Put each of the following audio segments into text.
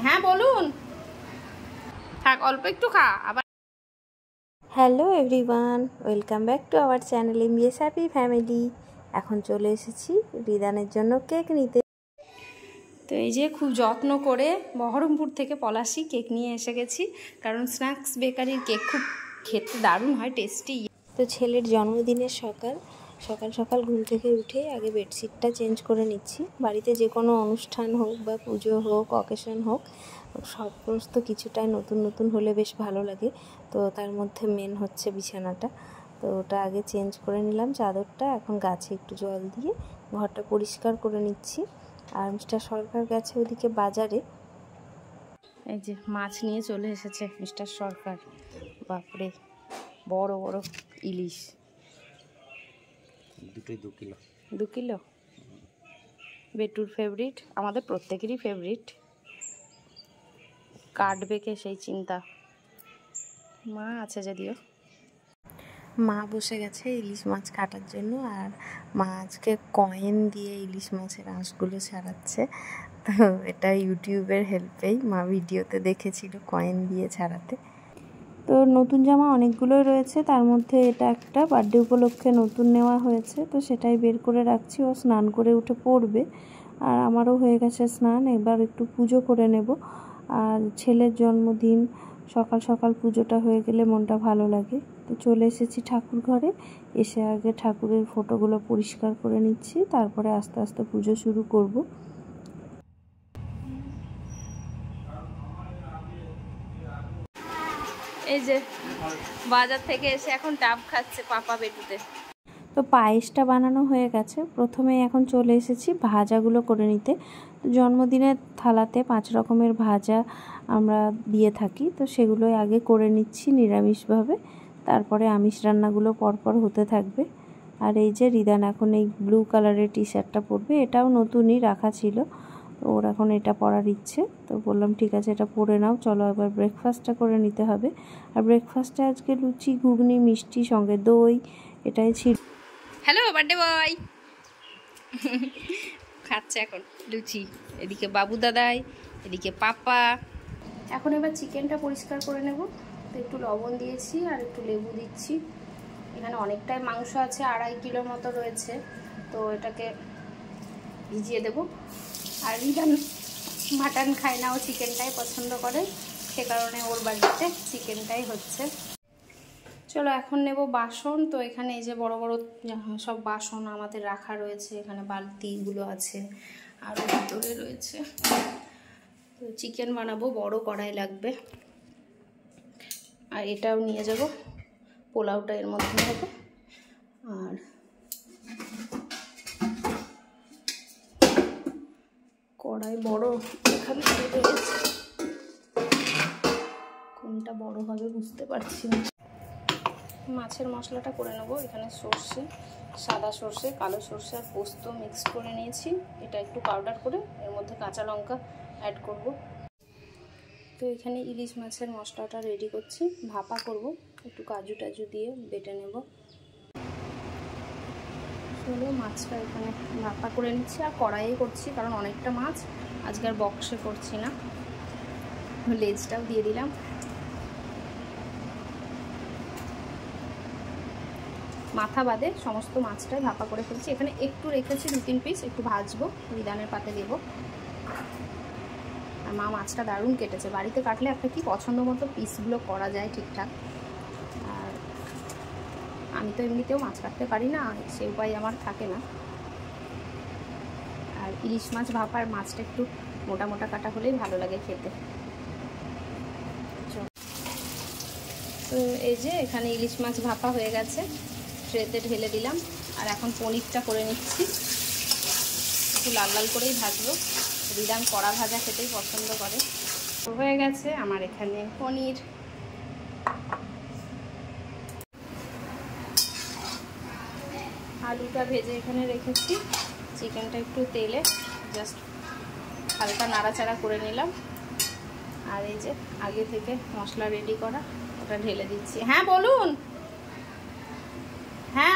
হ্যাঁ বলুন, থাক অল্প একটু খা আবার। Hello everyone, welcome back to our channel MBS happy family. এখন চলে এসেছি রিদানের জন্য কেক নিতে। তো এই যে খুব যত্ন করে বহরমপুর থেকে পলাশি কেক নিয়ে এসে গেছি, কারণ স্ন্যাক্স বেকারির কেক খুব খেতে দারুণ হয়, টেস্টি। তো ছেলের জন্মদিনের সকাল সকাল ঘুম থেকে উঠে আগে বেডশিটটা চেঞ্জ করে নিচ্ছি। বাড়িতে যে কোনো অনুষ্ঠান হোক বা পুজো হোক, অকেশন হোক, সমস্ত কিছুটাই নতুন নতুন হলে বেশ ভালো লাগে। তো তার মধ্যে মেন হচ্ছে বিছানাটা, তো ওটা আগে চেঞ্জ করে নিলাম চাদরটা। এখন গাছে একটু জল দিয়ে ঘরটা পরিষ্কার করে নিচ্ছি। আর মিস্টার সরকার গেছে ওদিকে বাজারে। এই যে মাছ নিয়ে চলে এসেছে মিস্টার সরকার। বাপরে, বড় বড় ইলিশ, দুটোই 2 কিলো। 2 কিলো। বেটুর ফেভারিট, আমাদের প্রত্যেকেরই ফেভারিট। কাটবে কে সেই চিন্তা। মা আছে যদিও, মা বসে গেছে ইলিশ মাছ কাটার জন্য। আর মা আজকে কয়েন দিয়ে ইলিশ মাছের আঁশগুলো ছাড়াচ্ছে। তো এটা ইউটিউবের হেল্পেই, মা ভিডিওতে দেখেছিল কয়েন দিয়ে ছাড়াতে। তো নতুন জামা অনেকগুলোই রয়েছে, তার মধ্যে এটা একটা বার্থডে উপলক্ষে নতুন নেওয়া হয়েছে, তো সেটাই বের করে রাখছি। ও স্নান করে উঠে পড়বে, আর আমারও হয়ে গেছে স্নান। এবার একটু পুজো করে নেব। আর ছেলের জন্মদিন, সকাল সকাল পুজোটা হয়ে গেলে মনটা ভালো লাগে। তো চলে এসেছি ঠাকুর ঘরে। এসে আগে ঠাকুরের ফটোগুলো পরিষ্কার করে নিচ্ছি, তারপরে আস্তে আস্তে পুজো শুরু করব। এই যে বাজার থেকে এসে এখন ডাব খাচ্ছে পাপা বেটুতে। তো পায়েসটা বানানো হয়ে গেছে। প্রথমে এখন চলে এসেছি ভাজাগুলো করে নিতে। জন্মদিনের থালাতে 5 রকমের ভাজা আমরা দিয়ে থাকি, তো সেগুলোই আগে করে নিচ্ছি নিরামিষভাবে। তারপরে আমিষ রান্নাগুলো পরপর হতে থাকবে। আর এই যে রিদান এখন এই ব্লু কালারের টি শার্টটা পরবে, এটাও নতুনই রাখা ছিল, তো ওর এখন এটা পরার ইচ্ছে। তো বললাম ঠিক আছে, এটা পরে নাও, চলো এবার ব্রেকফাস্টটা করে নিতে হবে। আর ব্রেকফাস্টে আজকে লুচি, ঘুগনি, মিষ্টি, সঙ্গে দই, এটাই ছিল। হ্যালো বার্থডে বয় খাচ্ছে এখন লুচি। এদিকে বাবু দাদাই, এদিকে পাপা। এখন এবার চিকেনটা পরিষ্কার করে নেব। তো একটু লবণ দিয়েছি আর একটু লেবু দিচ্ছি। এখানে অনেকটাই মাংস আছে, 2.5 কিলোর মতো রয়েছে, তো এটাকে ভিজিয়ে দেব। আর রিদান মাটন খায় না, ও চিকেনটাই পছন্দ করে, সে কারণে ওর বাড়িতে চিকেনটাই হচ্ছে। চলো এখন নেব বাসন। তো এখানে এই যে বড় বড় সব বাসন আমাদের রাখা রয়েছে, এখানে বালতিগুলো আছে আর ভিতরে রয়েছে। তো চিকেন বানাবো, বড় কড়াই লাগবে। আর এটাও নিয়ে যাব, পোলাওটা এর মধ্যে হবে। আর কড়াই বড় এখানে রয়েছে, কোনটা বড় হবে বুঝতে পারছি না। মাছের মশলাটা করে নেবো। এখানে সর্ষে, সাদা সর্ষে, কালো সর্ষে আর পোস্ত মিক্স করে নিয়েছি। এটা একটু পাউডার করে এর মধ্যে কাঁচা লঙ্কা অ্যাড করব। তো এখানে ইলিশ মাছের মশলাটা রেডি করছি, ভাপা করব, একটু কাজু টাজু দিয়ে বেটে নেব। চলো মাছটা এখানে ভাপা করে নিচ্ছি, আর কড়াইয়ে করছি কারণ অনেকটা মাছ, আজকে আর বক্সে করছি না। লেজটাও দিয়ে দিলাম। মাথা বাদে সমস্ত মাছটাই ভাপা করে ফেলছি। এখানে একটু রেখেছি 2-3 পিস, একটু ভাজবো, রিদানের পাতে দেবো। আর মা মাছটা দারুণ কেটেছে, বাড়িতে কাটলে একটা কি পছন্দ মতো পিসগুলো করা যায় ঠিকঠাক। আর আমি তো এমনিতেও মাছ কাটতে পারি না, সে উপায় আমার থাকে না। আর ইলিশ মাছ ভাপার মাছটা একটু মোটা মোটা কাটা হলেই ভালো লাগে খেতে। তো এই যে এখানে ইলিশ মাছ ভাপা হয়ে গেছে, ট্রেতে ঢেলে দিলাম। আর এখন পনিরটা করে নিচ্ছি, একটু লাল লাল করেই ভাজবো। রিদান কড়া ভাজা খেতেই পছন্দ করে। হয়ে গেছে আমার এখানে পনির। আলুটা ভেজে এখানে রেখেছি, চিকেনটা একটু তেলে জাস্ট হালকা নাড়াচাড়া করে নিলাম। আর এই যে আগে থেকে মশলা রেডি করা, ওটা ঢেলে দিচ্ছি। হ্যাঁ বলুন। হ্যাঁ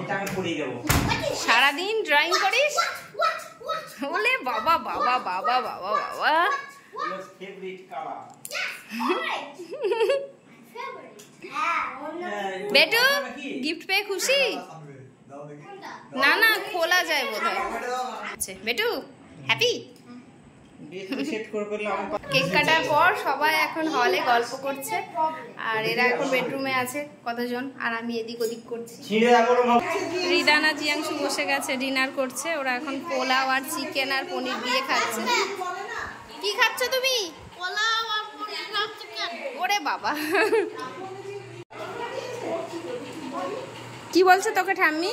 এটা আমি পড়িয়ে দেবো। সারাদিন ড্রয়িং করিস? বলে বাবা বাবা বাবা বাবা বাবা। Favourite colour. বেটু গিফট পেয়ে খুশি? না না খোলা যায় বোধহয়। বেটু হ্যাপি? কেক কাটার পর সবাই এখন হলে গল্প করছে আর এরা এখন বেডরুমে আছে কতজন, আর আমি এদিক ওদিক করছি। রিদানা জিয়াংশু বসে গেছে ডিনার করছে, ওরা এখন পোলাও আর চিকেন আর পনির দিয়ে খাচ্ছে। কি খাচ্ছ তুমি? পোলাও আর পনির আর চিকেন। ওরে বাবা, কি বলছে তোকে ঠাম্মি?